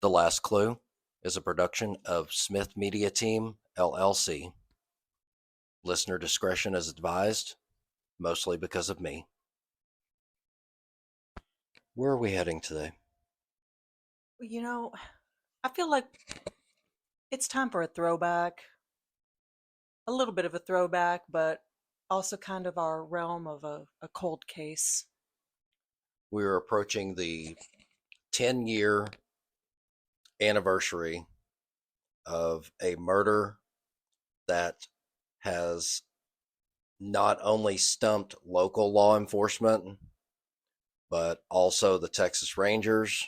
The Last Clue is a production of Smith Media Team, LLC. Listener discretion is advised, mostly because of me. Where are we heading today? You know, I feel like it's time for a throwback, a little bit of a throwback, but also kind of our realm of a cold case. We are approaching the 10-year anniversary of a murder that has not only stumped local law enforcement, but also the Texas Rangers,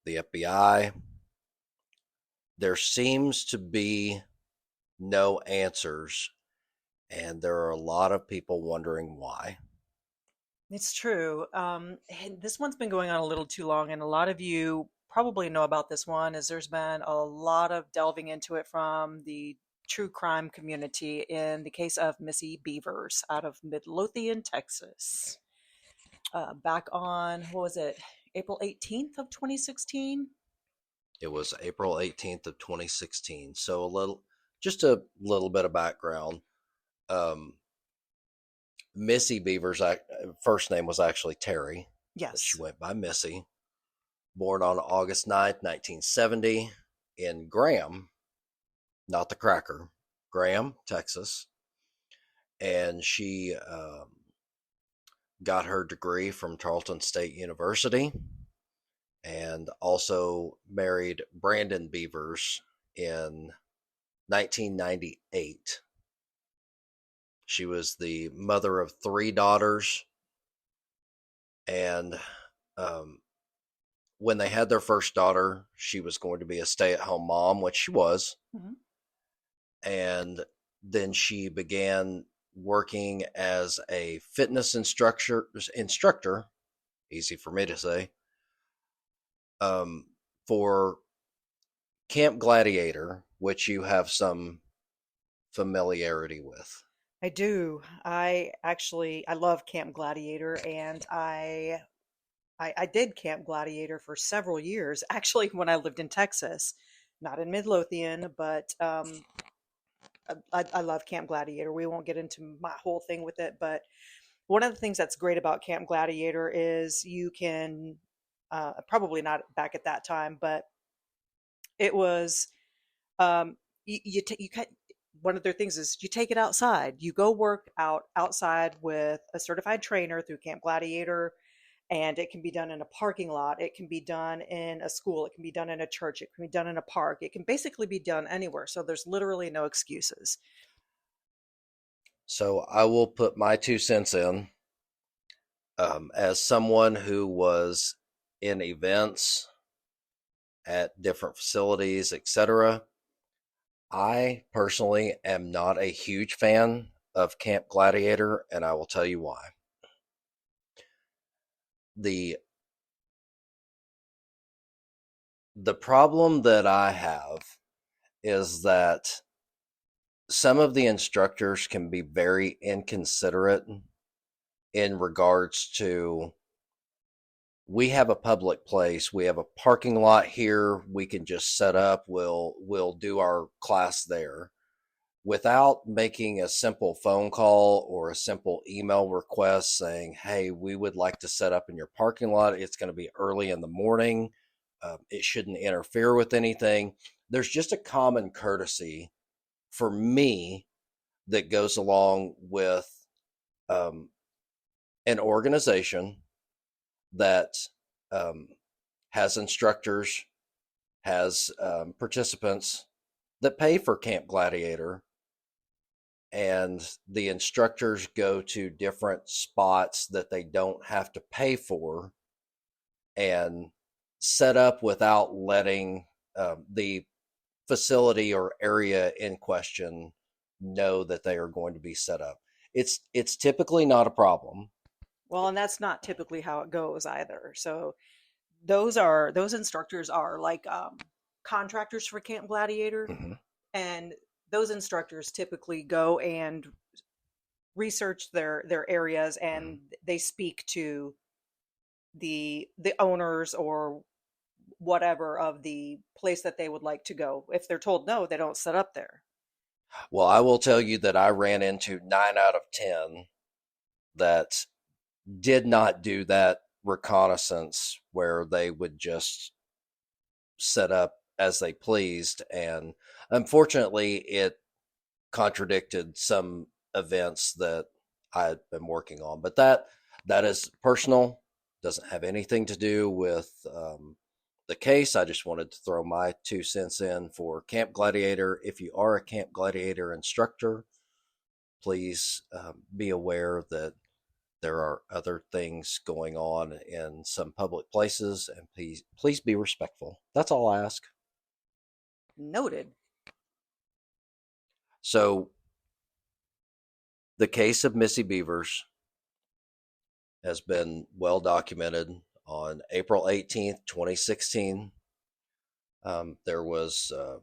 the FBI. There seems to be no answers, and there are a lot of people wondering why. It's true. And this one's been going on a little too long, and a lot of you probably know about this one, as there's been a lot of delving into it from the true crime community in the case of Missy Bevers out of Midlothian, Texas. Back on, what was it, April 18th of 2016? It was April 18th of 2016. So just a little bit of background. Um, Missy Beavers' first name was actually Terri, but she Yes. went by Missy. Born on August 9th, 1970 in Graham, not the cracker, Graham, Texas. And she got her degree from Tarleton State University and also married Brandon Bevers in 1998. She was the mother of three daughters, and um, when they had their first daughter, she was going to be a stay-at-home mom, which she was, Mhm. and then she began working as a fitness instructor, easy for me to say, um, for Camp Gladiator, which you have some familiarity with. I do. I love Camp Gladiator, and I did Camp Gladiator for several years. Actually, when I lived in Texas, not in Midlothian, but I love Camp Gladiator. We won't get into my whole thing with it, but one of the things that's great about Camp Gladiator is you can probably not back at that time, but it was you cut one of their things is you take it outside. You go work outside with a certified trainer through Camp Gladiator, and it can be done in a parking lot. It can be done in a school. It can be done in a church. It can be done in a park. It can basically be done anywhere. So there's literally no excuses. So I will put my 2 cents in. As someone who was in events at different facilities, etc., I personally am not a huge fan of Camp Gladiator, and I will tell you why. The the problem that I have is that some of the instructors can be very inconsiderate in regards to, we have a public place, we have a parking lot here, we can just set up, we'll do our class there without making a simple phone call or a simple email request saying, hey, we would like to set up in your parking lot, it's going to be early in the morning, it shouldn't interfere with anything. There's just a common courtesy for me that goes along with um, an organization that um, has instructors, has participants that pay for Camp Gladiator, and the instructors go to different spots that they don't have to pay for and set up without letting the facility or area in question know that they are going to be set up. It's typically not a problem. Well, and that's not typically how it goes either. So those instructors are like contractors for Camp Gladiator, Mhm. and those instructors typically go and research their areas, Mhm. and they speak to the owners or whatever of the place that they would like to go. If they're told no, they don't set up there. Well, I will tell you that I ran into 9 out of 10 that did not do that reconnaissance where they would just set up as they pleased. And unfortunately, it contradicted some events that I had been working on. But that is personal, doesn't have anything to do with the case. I just wanted to throw my 2 cents in for Camp Gladiator. If you are a Camp Gladiator instructor, please be aware that there are other things going on in some public places, and please be respectful. That's all I ask. Noted. So, the case of Missy Bevers has been well documented. On April 18th, 2016, there was a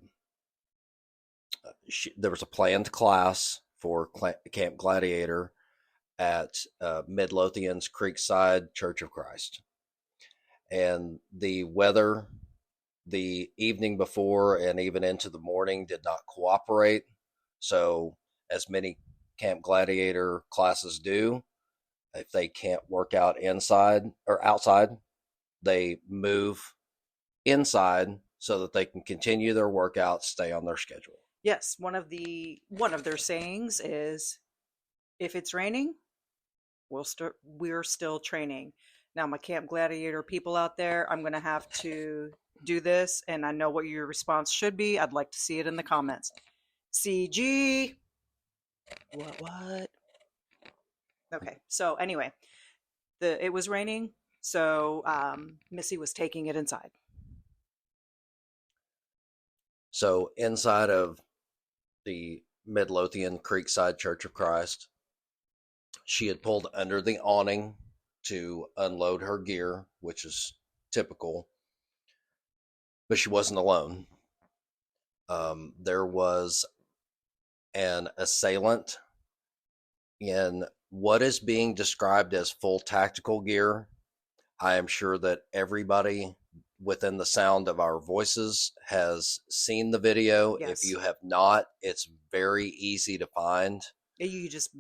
planned class for Camp Gladiator at Midlothian's Creekside Church of Christ. And the weather the evening before and even into the morning did not cooperate. So, as many Camp Gladiator classes do, if they can't work out inside or outside, they move inside so that they can continue their workout, stay on their schedule. Yes, one of their sayings is, if it's raining, we're still training. Now, my Camp Gladiator people out there, I'm going to have to do this, and I know what your response should be. I'd like to see it in the comments. CG. What? Okay, so anyway, it was raining, so Missy was taking it inside. So inside of the Midlothian Creekside Church of Christ, she had pulled under the awning to unload her gear, which is typical, but she wasn't alone. There was an assailant in what is being described as full tactical gear. I am sure that everybody within the sound of our voices has seen the video. Yes. If you have not, it's very easy to find. You just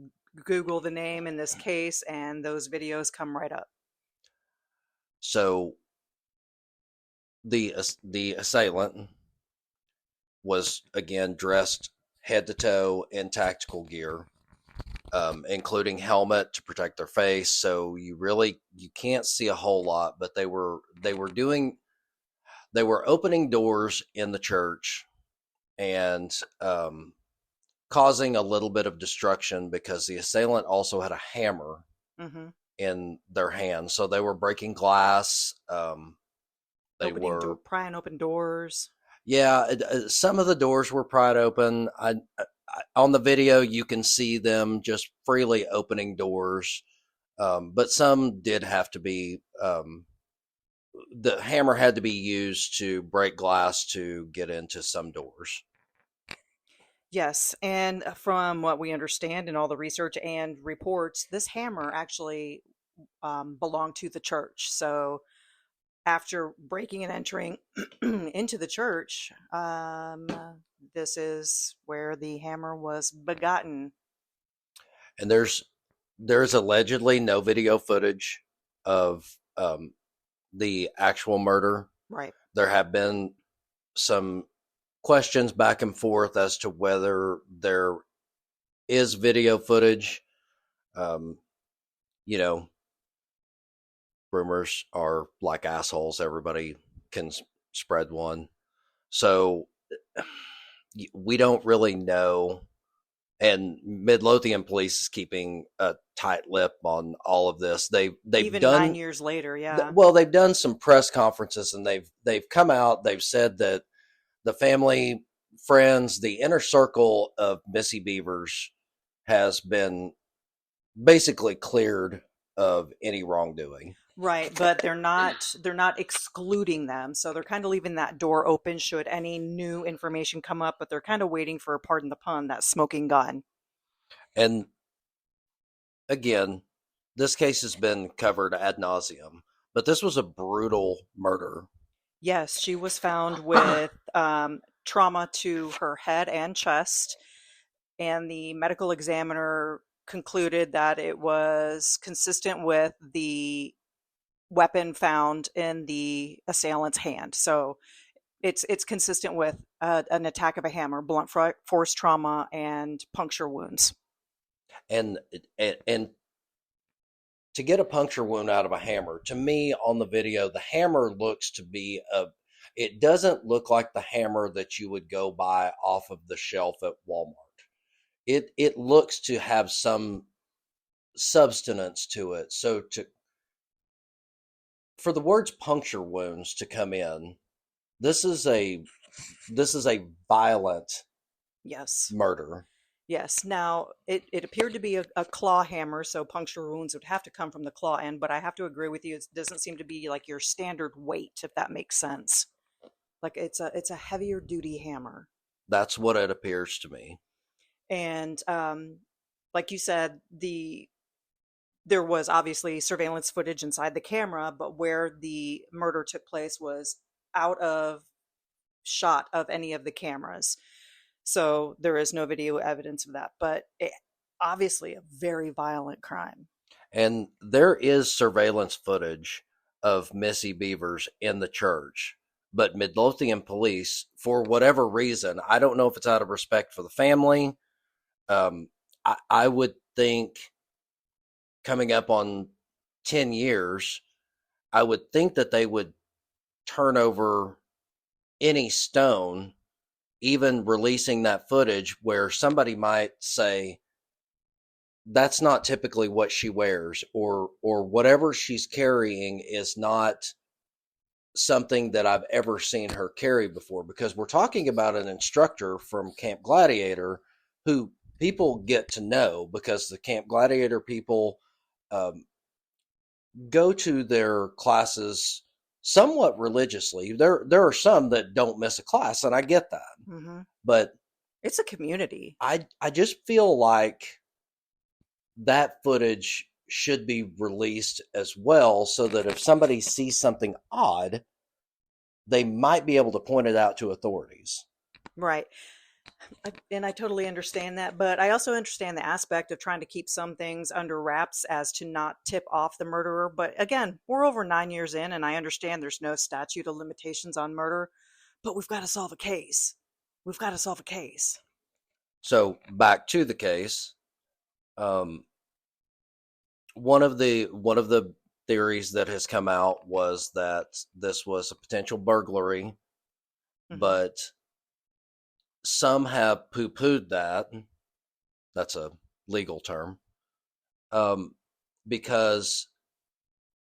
Google the name in this case and those videos come right up. So the assailant was again dressed head to toe in tactical gear, including helmet to protect their face. So you can't see a whole lot, but they were opening doors in the church and causing a little bit of destruction because the assailant also had a hammer in their hand. So they were breaking glass. Prying open doors. Yeah, some of the doors were pried open. On the video, you can see them just freely opening doors, but some did have to be. The hammer had to be used to break glass to get into some doors. Yes, and from what we understand in all the research and reports, this hammer actually belonged to the church. So after breaking and entering into the church, this is where the hammer was begotten. And there's allegedly no video footage of the actual murder. Right. There have been some questions back and forth as to whether there is video footage. Rumors are like assholes. Everybody can spread one. So we don't really know. And Midlothian police is keeping a tight lip on all of this. They've even done 9 years later. Yeah. Well, they've done some press conferences and they've come out. They've said that the family, friends, the inner circle of Missy Bevers has been basically cleared of any wrongdoing. Right, but they're not excluding them. So they're kind of leaving that door open should any new information come up, but they're kind of waiting for, pardon the pun, that smoking gun. And again, this case has been covered ad nauseum, but this was a brutal murder. Yes, she was found with trauma to her head and chest, and the medical examiner concluded that it was consistent with the weapon found in the assailant's hand. So it's consistent with an attack of a hammer, blunt force trauma, and puncture wounds. And and to get a puncture wound out of a hammer, to me on the video, the hammer looks to be it doesn't look like the hammer that you would go buy off of the shelf at Walmart. It looks to have some substance to it. So to for the words puncture wounds to come in, this is a violent Yes. murder. Yes. Now, it appeared to be a claw hammer, so puncture wounds would have to come from the claw end, but I have to agree with you. It doesn't seem to be like your standard weight, if that makes sense. Like it's a heavier duty hammer. That's what it appears to me. And like you said, there was obviously surveillance footage inside the camera, but where the murder took place was out of shot of any of the cameras. So there is no video evidence of that, but obviously a very violent crime. And there is surveillance footage of Missy Bevers in the church. But Midlothian police, for whatever reason, I don't know if it's out of respect for the family. I would think coming up on 10 years, I would think that they would turn over any stone, even releasing that footage where somebody might say, that's not typically what she wears, or whatever she's carrying is not something that I've ever seen her carry before, because we're talking about an instructor from Camp Gladiator who people get to know, because the Camp Gladiator people um, go to their classes somewhat religiously. There are some that don't miss a class, and I get that. Mm-hmm. But it's a community. I just feel like that footage should be released as well, so that if somebody sees something odd, they might be able to point it out to authorities. Right. And I totally understand that, but I also understand the aspect of trying to keep some things under wraps as to not tip off the murderer. But again, we're over 9 years in, and I understand there's no statute of limitations on murder, but we've got to solve a case. We've got to solve a case. So back to the case. One of the theories that has come out was that this was a potential burglary, Mm-hmm. but some have poo-pooed that. That's a legal term. Because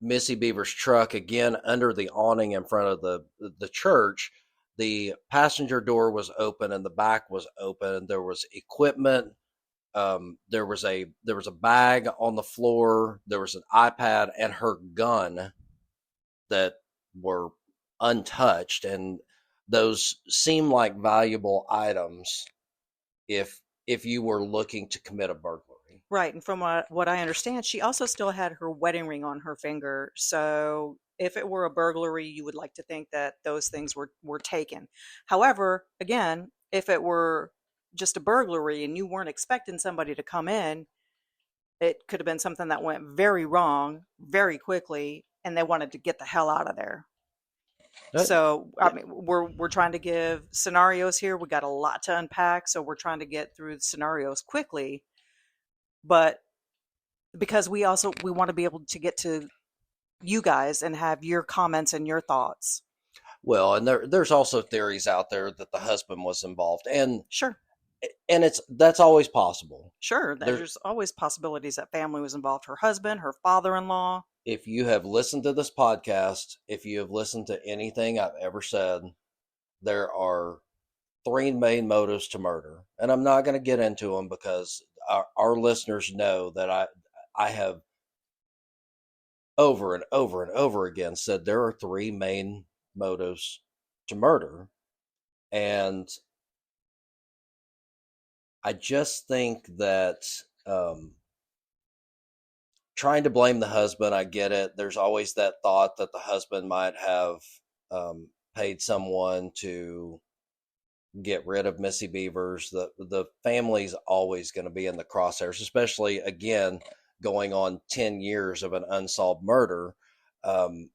Missy Bevers' truck, again under the awning in front of the church, the passenger door was open and the back was open. There was equipment. There was a bag on the floor. There was an iPad and her gun that were untouched, and those seem like valuable items if you were looking to commit a burglary. Right. And from what I understand, she also still had her wedding ring on her finger. So if it were a burglary, you would like to think that those things were taken. However, again, if it were just a burglary and you weren't expecting somebody to come in, it could have been something that went very wrong very quickly and they wanted to get the hell out of there. So I mean, we're trying to give scenarios here. We got a lot to unpack, so we're trying to get through the scenarios quickly. But because we want to be able to get to you guys and have your comments and your thoughts. Well, and there's also theories out there that the husband was involved, and Sure. that's always possible. Sure. There's always possibilities that family was involved. Her husband, her father-in-law. If you have listened to this podcast, if you have listened to anything I've ever said, there are three main motives to murder. And I'm not going to get into them because our listeners know that I have over and over and over again said there are three main motives to murder. And I just think that trying to blame the husband, I get it. There's always that thought that the husband might have paid someone to get rid of Missy Bevers. The family's always going to be in the crosshairs, especially again going on 10 years of an unsolved murder. And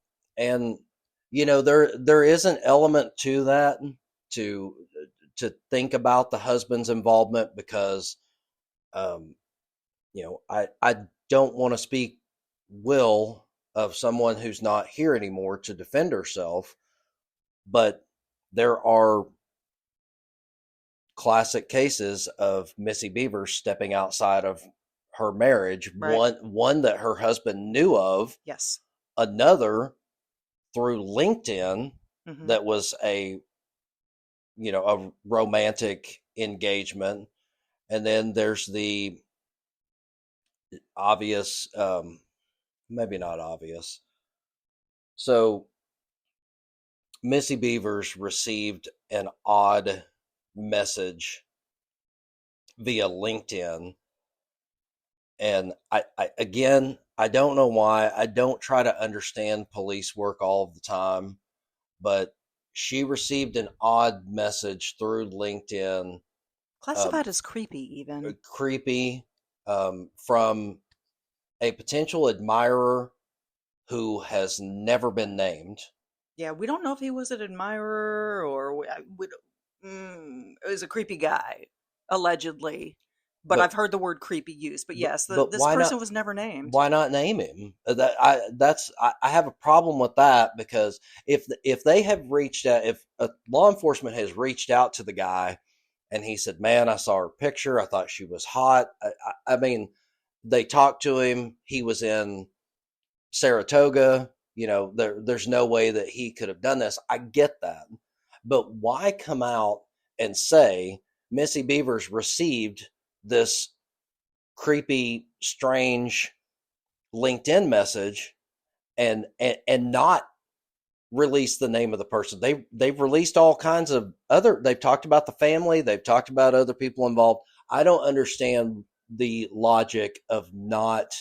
there is an element to that to think about the husband's involvement, because I don't want to speak will of someone who's not here anymore to defend herself, but there are classic cases of Missy Bevers stepping outside of her marriage. Right. One that her husband knew of. Yes. Another through LinkedIn Mm-hmm. that was a romantic engagement. And then there's the obvious, maybe not obvious. So Missy Bevers received an odd message via LinkedIn. And I don't know why. I don't try to understand police work all of the time, but she received an odd message through LinkedIn. Classified as creepy, even. Creepy, from a potential admirer who has never been named. Yeah, we don't know if he was an admirer or it was a creepy guy, allegedly. But I've heard the word creepy used. But yes, this person was never named. Why not name him? I have a problem with that, because if they have reached out, if law enforcement has reached out to the guy and he said, "Man, I saw her picture. I thought she was hot." I mean, they talked to him. He was in Saratoga. There's no way that he could have done this. I get that. But why come out and say Missy Bevers received this creepy, strange LinkedIn message and not release the name of the person? They've released all kinds of they've talked about the family, they've talked about other people involved. I don't understand the logic of not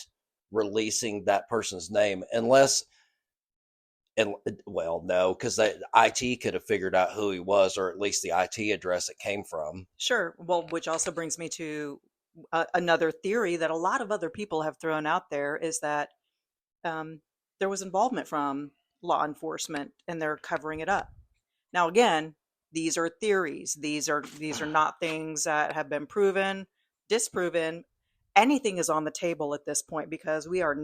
releasing that person's name unless, no, because the IT could have figured out who he was, or at least the IT address it came from. Sure. Well, which also brings me to another theory that a lot of other people have thrown out there, is that there was involvement from law enforcement and they're covering it up. Now, again, these are theories. These are not things that have been proven, disproven. Anything is on the table at this point, because we are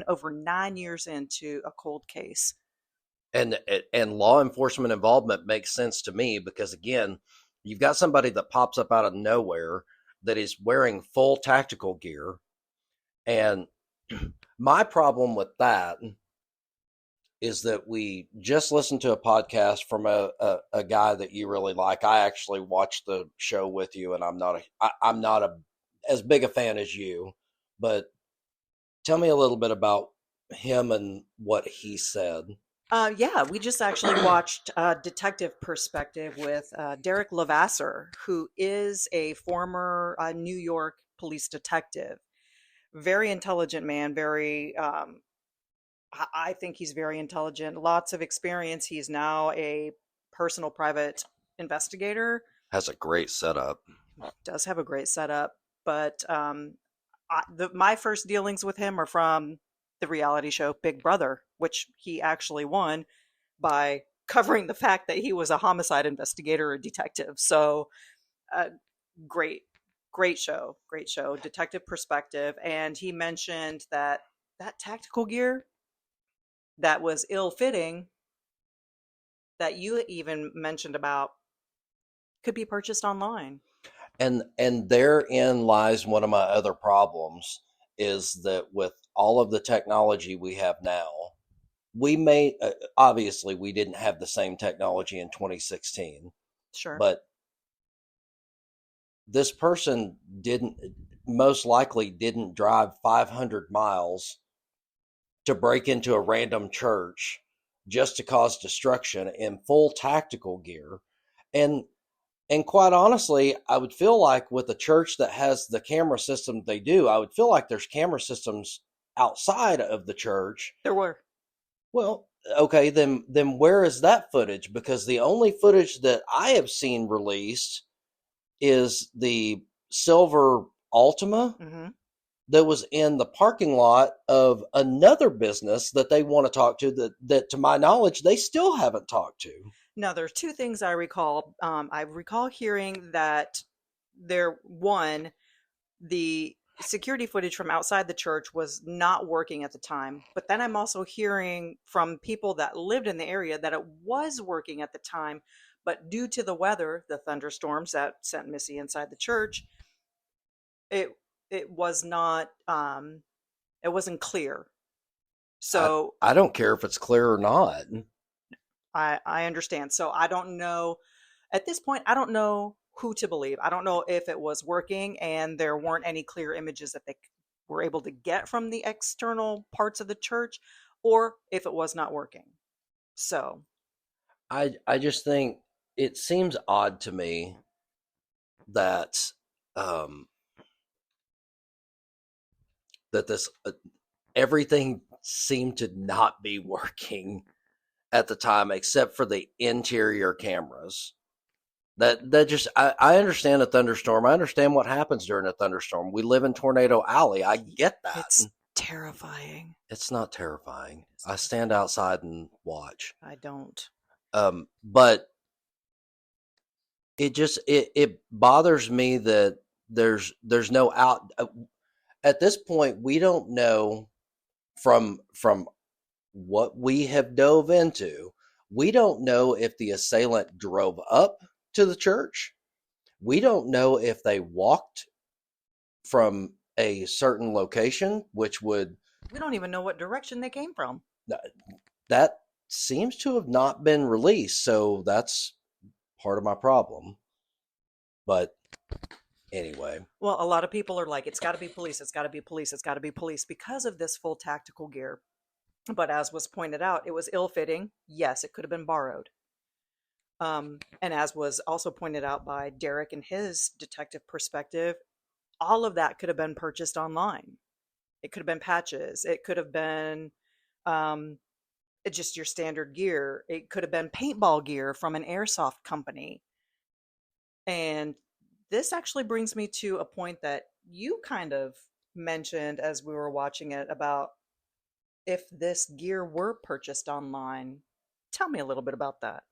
over 9 years into a cold case. And law enforcement involvement makes sense to me, because again, you've got somebody that pops up out of nowhere that is wearing full tactical gear. And my problem with that is that we just listened to a podcast from a guy that you really like. I actually watched the show with you, and I'm not as big a fan as you, but tell me a little bit about him and what he said. Yeah, we just actually watched Detective Perspective with Derek Levasseur, who is a former New York police detective. Very intelligent man, I think he's very intelligent, lots of experience. He's now a personal private investigator. Has a great setup. Does have a great setup, but my first dealings with him are from the reality show Big Brother, which he actually won by covering the fact that he was a homicide investigator or detective. So great show, Detective Perspective. And he mentioned that tactical gear that was ill-fitting, that you even mentioned about, could be purchased online. And therein lies one of my other problems, is that with all of the technology we have now, we may, obviously we didn't have the same technology in 2016. Sure. But this person most likely didn't drive 500 miles to break into a random church just to cause destruction in full tactical gear. And quite honestly, I would feel like with a church that has the camera system they do, I would feel like there's camera systems outside of the church. There were. Well, okay, then where is that footage? Because the only footage that I have seen released is the silver Altima Hmm. that was in the parking lot of another business that they want to talk to, that to my knowledge they still haven't talked to. Now, there's two things I recall. I recall hearing that one, the security footage from outside the church was not working at the time. But then I'm also hearing from people that lived in the area that it was working at the time. But due to the weather, the thunderstorms that sent Missy inside the church, it it was not it wasn't clear. I So I don't care if it's clear or not. I understand. So I don't know at this point. I don't know who to believe. I don't know if it was working and there weren't any clear images that they were able to get from the external parts of the church, or if it was not working. So I just think it seems odd to me that um that this everything seemed to not be working at the time except for the interior cameras. That just I understand a thunderstorm. I understand what happens during a thunderstorm. We live in Tornado Alley. I get that. it's terrifying. It's not terrifying. I stand outside and watch. I don't. But it bothers me that there's no out at this point. We don't know from what we have dove into. We don't know if the assailant drove up to the church. We don't know if they walked from a certain location, which would We don't even know what direction they came from. that seems to have not been released. So that's part of my problem. But anyway, Well, a lot of people are like, it's got to be police. It's got to be police. It's got to be police because of this full tactical gear. But as was pointed out, it was ill-fitting. Yes, it could have been borrowed. And as was also pointed out by Derek and his detective perspective, all of that could have been purchased online. It could have been patches. It could have been just your standard gear. It could have been paintball gear from an airsoft company. And this actually brings me to a point that you kind of mentioned as we were watching it about if this gear were purchased online. Tell me a little bit about that.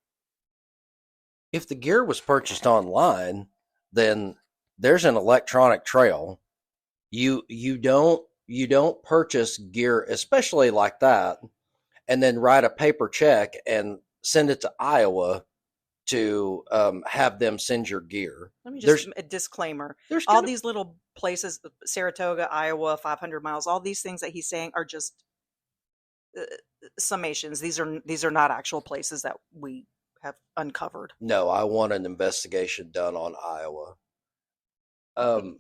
if the gear was purchased online, then there's an electronic trail. You don't purchase gear, especially like that, and then write a paper check and send it to Iowa to have them send your gear. Let me just There's a disclaimer. there's All gonna these little places, Saratoga, Iowa, 500 miles, all these things that he's saying are just uh, summations. These are not actual places that we have uncovered. no. I want an investigation done on Iowa. Um,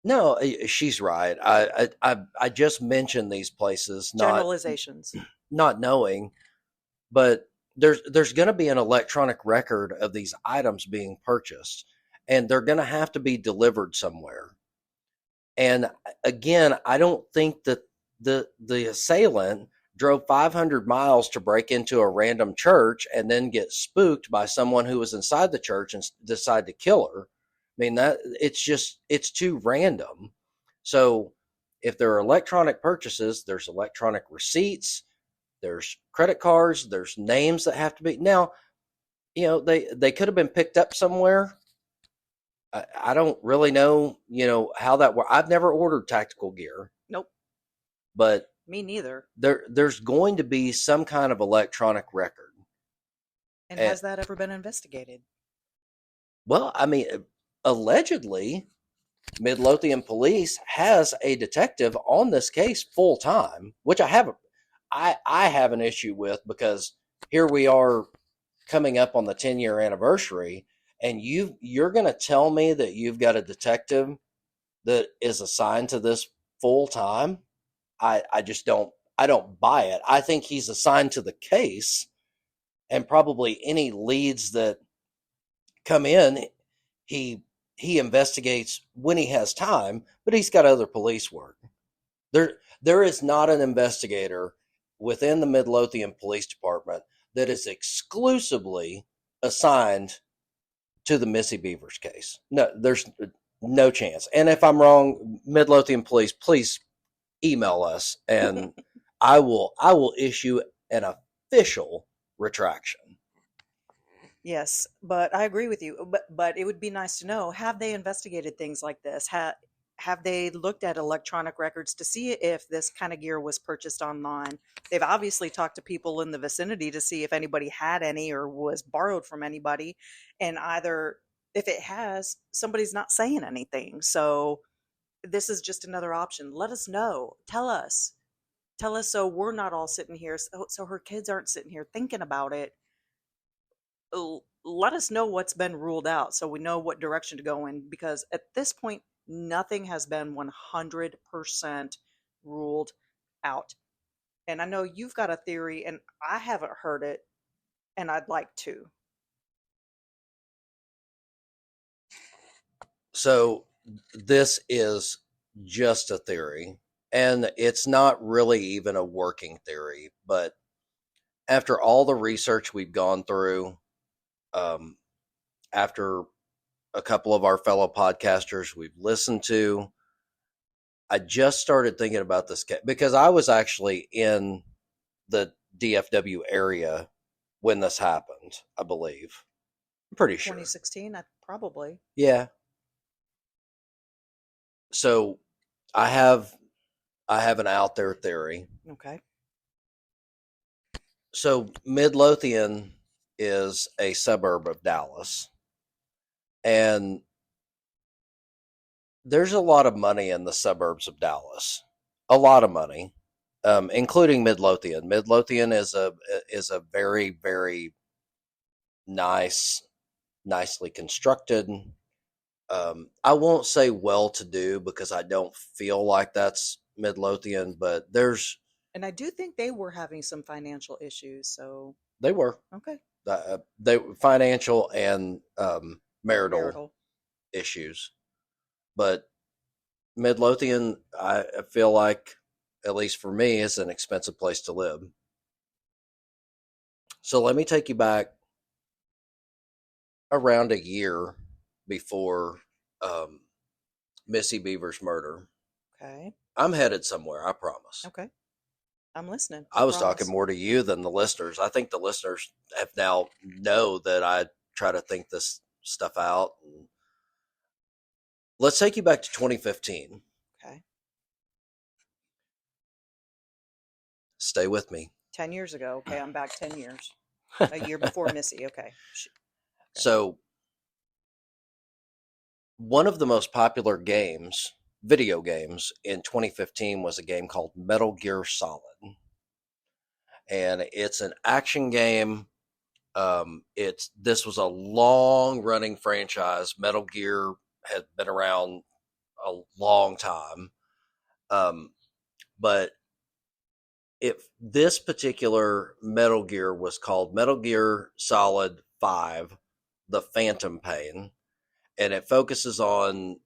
no, she's right. I just mentioned these places, Generalizations. not knowing, but there's going to be an electronic record of these items being purchased, and they're going to have to be delivered somewhere. And again, I don't think that the assailant drove 500 miles to break into a random church and then get spooked by someone who was inside the church and decide to kill her. I mean, that it's too random. So if there are electronic purchases, there's electronic receipts, there's credit cards, there's names that have to be. Now, they could have been picked up somewhere. I don't really know, how that works. I've never ordered tactical gear, Nope. but Me neither. there's going to be some kind of electronic record. And And, has that ever been investigated? well, I mean, allegedly, Midlothian police has a detective on this case full time, which I have an issue with, because here we are coming up on the 10-year anniversary, and you're going to tell me that you've got a detective that is assigned to this full time. I just don't buy it. I think he's assigned to the case, and probably any leads that come in, he investigates when he has time, but he's got other police work. There is not an investigator within the Midlothian Police Department that is exclusively assigned to the Missy Bevers case. No, there's no chance. And if I'm wrong, Midlothian Police, please email us, and I will issue an official retraction. Yes, but I agree with you. But it would be nice to know, have they investigated things like this? Have they looked at electronic records to see if this kind of gear was purchased online? They've obviously talked to people in the vicinity to see if anybody had any or was borrowed from anybody. And either if it has, somebody's not saying anything. So this is just another option. Let us know. Tell us. Tell us so we're not all sitting here, so her kids aren't sitting here thinking about it. Let us know what's been ruled out so we know what direction to go in, because at this point nothing has been 100% ruled out. And I know you've got a theory and I haven't heard it, and I'd like to. So this is just a theory, and it's not really even a working theory, but after all the research we've gone through, after a couple of our fellow podcasters we've listened to, I just started thinking about this because I was actually in the DFW area when this happened, I believe. I'm pretty sure. 2016, probably. Yeah. So I have an out there theory. Okay. So Midlothian is a suburb of Dallas, and there's a lot of money in the suburbs of Dallas. A lot of money, including Midlothian. Midlothian is a very, very nicely constructed. I won't say well-to-do because I don't feel like that's Midlothian, but there's. And I do think they were having some financial issues, so. They were. Okay. They financial and marital issues. But Midlothian, I feel like, at least for me, is an expensive place to live. So let me take you back around a year before Missy Bevers' murder. Okay. I'm headed somewhere, I promise. Okay. I'm listening. I was talking more to you than the listeners. I think the listeners have now know that I try to think this stuff out. Let's take you back to 2015. Okay. Stay with me. 10 years ago. Okay, I'm back 10 years. A year before Missy. Okay. So, one of the most popular video games in 2015 was a game called Metal Gear Solid. And it's an action game. This was a long running franchise. Metal Gear had been around a long time. But if this particular Metal Gear was called Metal Gear Solid 5, The Phantom Pain, and it focuses on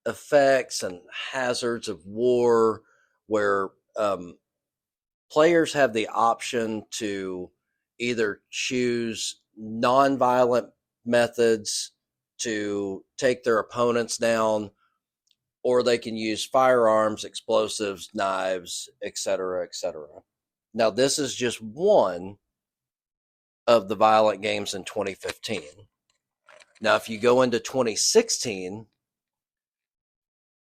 effects and hazards of war, where players have the option to either choose non-violent methods to take their opponents down, or they can use firearms, explosives, knives, etc., etc. Now, this is just one of the violent games in 2015. Now, if you go into 2016,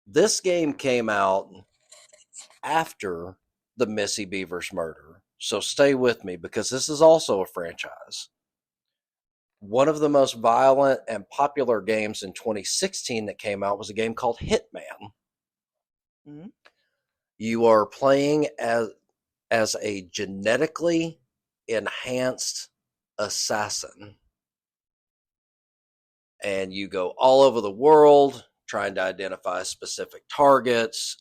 this game came out after the Missy Bevers murder. So stay with me, because this is also a franchise. One of the most violent and popular games in 2016 that came out was a game called Hitman. Mm-hmm. You are playing as a genetically enhanced assassin, and you go all over the world trying to identify specific targets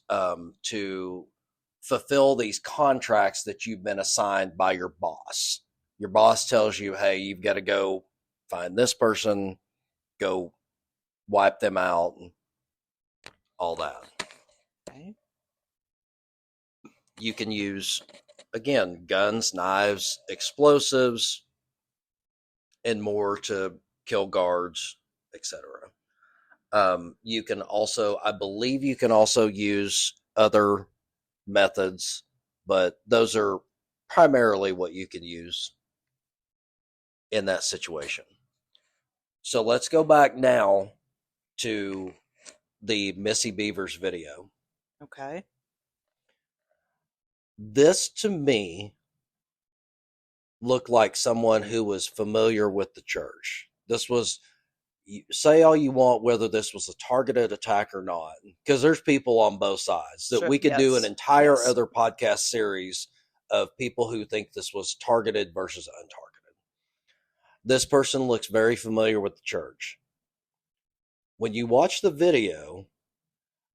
to fulfill these contracts that you've been assigned by your boss. Your boss tells you, hey, you've got to go find this person, go wipe them out, and all that. Okay. You can use again, guns, knives, explosives, and more to kill guards, etc. You can also, I believe, you can also use other methods, but those are primarily what you can use in that situation. So let's go back now to the Missy Bevers video. Okay. This to me looked like someone who was familiar with the church. This was, say all you want whether this was a targeted attack or not, because there's people on both sides that Sure. we could do an Yes. entire Yes. other podcast series of people who think this was targeted versus untargeted. This person looks very familiar with the church. When you watch the video,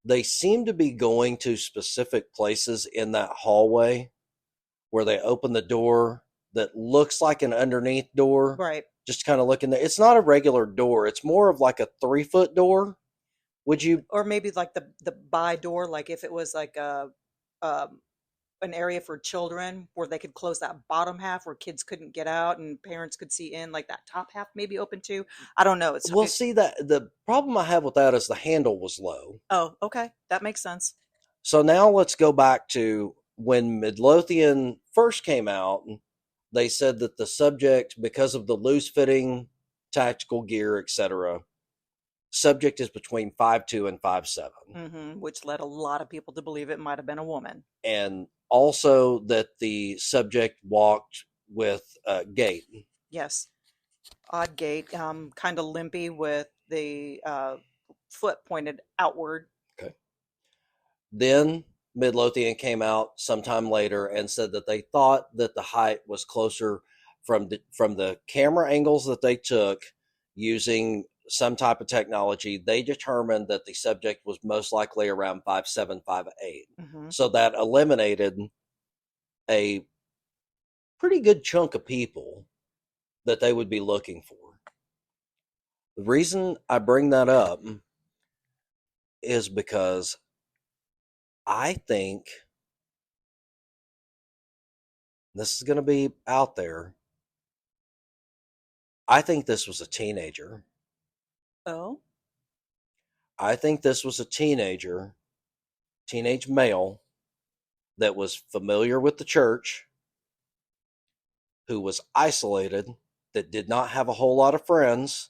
they seem to be going to specific places in that hallway where they open the door that looks like an underneath door. Right. Just kind of looking there. It's not a regular door. It's more of like a 3-foot door. Would you? Or maybe like the by door, like if it was like an area for children where they could close that bottom half where kids couldn't get out and parents could see in, like that top half maybe open too. I don't know. Well, see, that the problem I have with that is the handle was low. Oh, okay. That makes sense. So now let's go back to when Midlothian first came out. They said that the subject, because of the loose fitting tactical gear, etc., subject is between 5'2" and 5'7", Which led a lot of people to believe it might have been a woman. and also that the subject walked with gait. Yes. Odd gait, kind of limpy with the foot pointed outward. Okay. Then Midlothian came out sometime later and said that they thought that the height was closer from the camera angles that they took using some type of technology. They determined that the subject was most likely around 5'7", 5'8". So that eliminated a pretty good chunk of people that they would be looking for. The reason I bring that up is because I think this is going to be out there. I think this was a teenager. Oh? I think this was a teenage male that was familiar with the church, who was isolated, that did not have a whole lot of friends,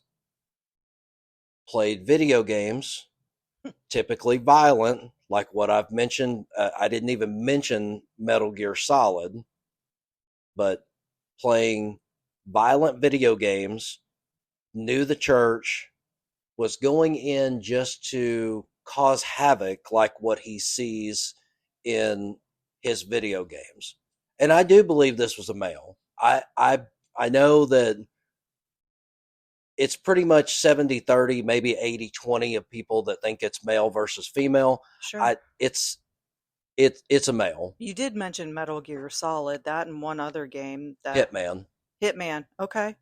played video games, typically violent, like what I've mentioned. I didn't even mention Metal Gear Solid, but playing violent video games, knew the church, was going in just to cause havoc like what he sees in his video games. And I do believe this was a male. I know that it's pretty much 70-30, maybe 80-20 of people that think it's male versus female. Sure. It's a male. You did mention Metal Gear Solid, that and one other game. Hitman. Okay.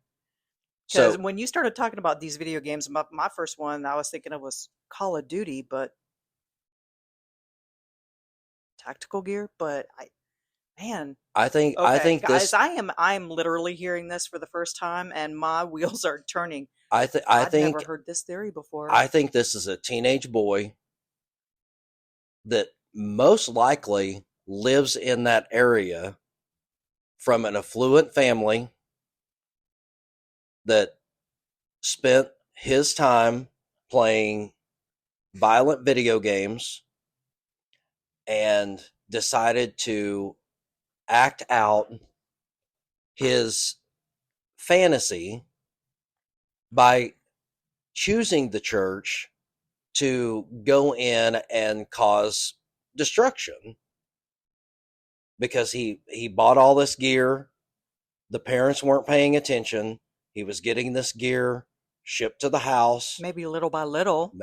Because So when you started talking about these video games, my first one I was thinking of was Call of Duty, but tactical gear. But I think guys, this. I am literally hearing this for the first time, and my wheels are turning. I've never heard this theory before. I think this is a teenage boy that most likely lives in that area from an affluent family that spent his time playing violent video games and decided to act out his fantasy by choosing the church to go in and cause destruction, because he bought all this gear. The parents weren't paying attention. He was getting this gear shipped to the house. Maybe little by little.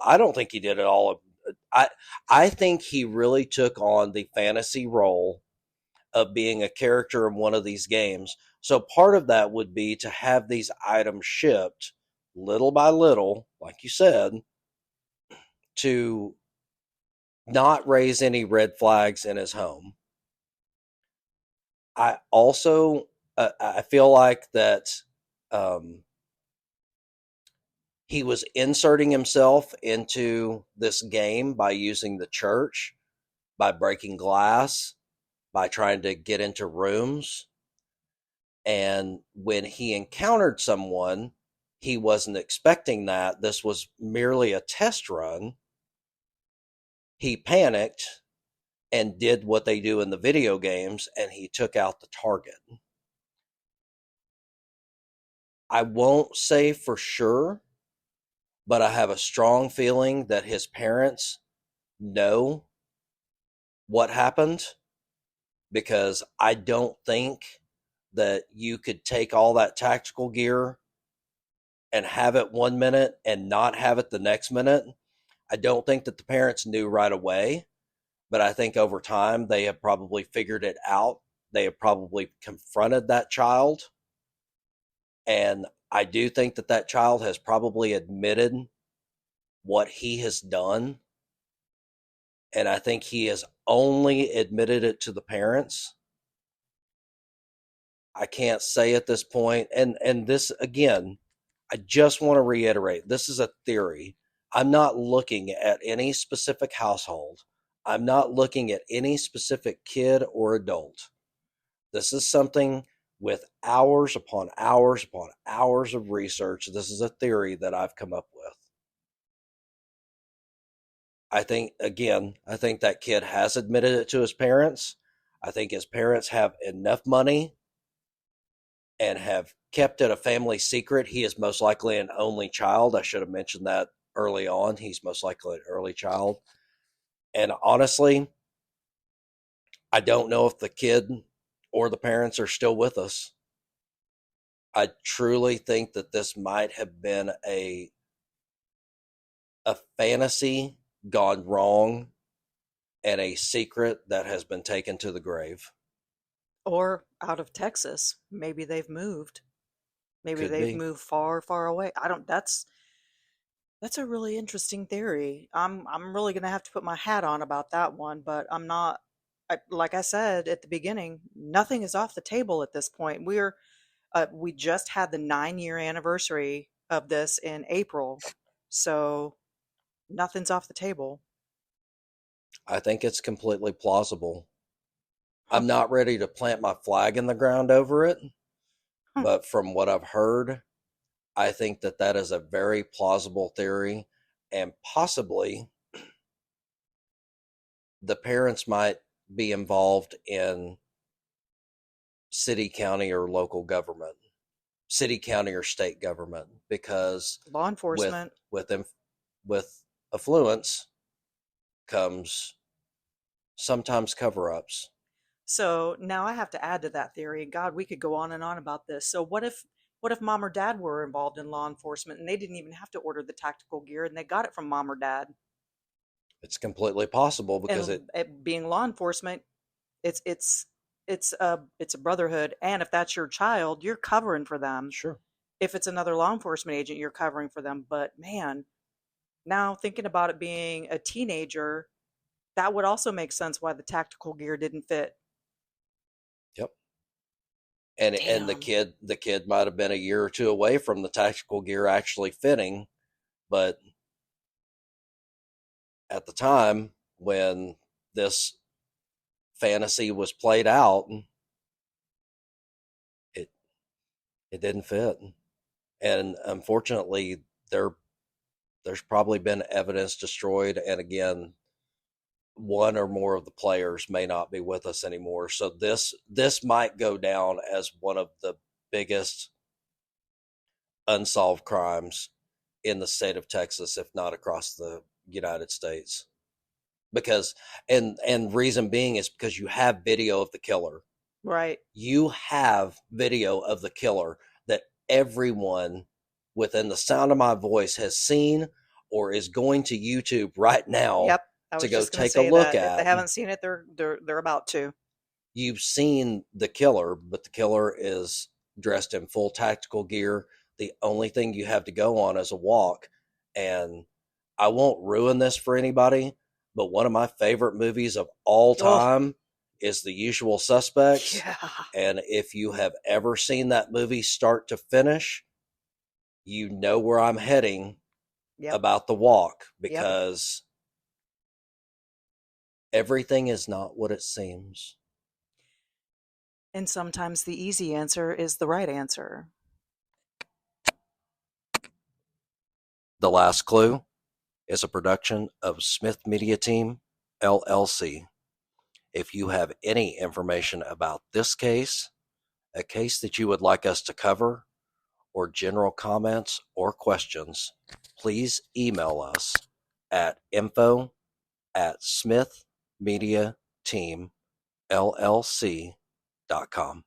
I don't think he did it all. I think he really took on the fantasy role of being a character in one of these games. So part of that would be to have these items shipped little by little, like you said, to not raise any red flags in his home. I also I feel like that um, he was inserting himself into this game by using the church, by breaking glass, by trying to get into rooms. And when he encountered someone, he wasn't expecting that. This was merely a test run. He panicked and did what they do in the video games, and he took out the target. I won't say for sure, but I have a strong feeling that his parents know what happened, because I don't think that you could take all that tactical gear and have it 1 minute and not have it the next minute. I don't think that the parents knew right away, but I think over time they have probably figured it out. They have probably confronted that child. And I do think that that child has probably admitted what he has done. And I think he has only admitted it to the parents. I can't say at this point. And this, again, I just want to reiterate, this is a theory. I'm not looking at any specific household. I'm not looking at any specific kid or adult. This is something with hours upon hours upon hours of research. This is a theory that I've come up with. I think, again, I think that kid has admitted it to his parents. I think his parents have enough money and have kept it a family secret. He is most likely an only child. I should have mentioned that early on. He's most likely an early child. And honestly, I don't know if the kid or the parents are still with us. I truly think that this might have been a fantasy gone wrong and a secret that has been taken to the grave. Or out of Texas. Maybe they've moved. Maybe Could they've be. moved far, far away. I don't that's a really interesting theory. I'm really going to have to put my hat on about that one, but I'm not like I said at the beginning, nothing is off the table at this point. We just had the 9-year anniversary of this in April. So nothing's off the table. I think it's completely plausible. Huh. I'm not ready to plant my flag in the ground over it, Huh. but from what I've heard, I think that that is a very plausible theory, and possibly the parents might be involved in city, county, or local government, city, county, or state government, because Law with enforcement. with with affluence comes sometimes cover-ups. So now I have to add to that theory. God, we could go on and on about this. So what if mom or dad were involved in law enforcement and they didn't even have to order the tactical gear and they got it from mom or dad? It's completely possible because And it being law enforcement, it's it's it's a brotherhood, and if that's your child, you're covering for them. sure. If it's another law enforcement agent, you're covering for them. But man, now thinking about it being a teenager, that would also make sense why the tactical gear didn't fit. Yep. And Damn. the kid might have been a year or two away from the tactical gear actually fitting, but at the time when this fantasy was played out, it it didn't fit. And unfortunately, there's probably been evidence destroyed, and again, one or more of the players may not be with us anymore. So this might go down as one of the biggest unsolved crimes in the state of Texas, if not across the United States. Because and reason being is because you have video of the killer. Right. You have video of the killer that everyone within the sound of my voice has seen or is going to YouTube right now Yep. I to was go just going to take a say look that if they at. haven't seen it, they're about to. You've seen the killer, but the killer is dressed in full tactical gear. The only thing you have to go on is a walk. And I won't ruin this for anybody, but one of my favorite movies of all Oh, time is the usual suspects. Yeah. And if you have ever seen that movie start to finish, you know where I'm heading Yep. about the walk, Yep. because everything is not what it seems. And sometimes the easy answer is the right answer. The Last Clue is a production of Smith Media Team, LLC. If you have any information about this case, a case that you would like us to cover, or general comments or questions, please email us at info@smithmediateamllc.com.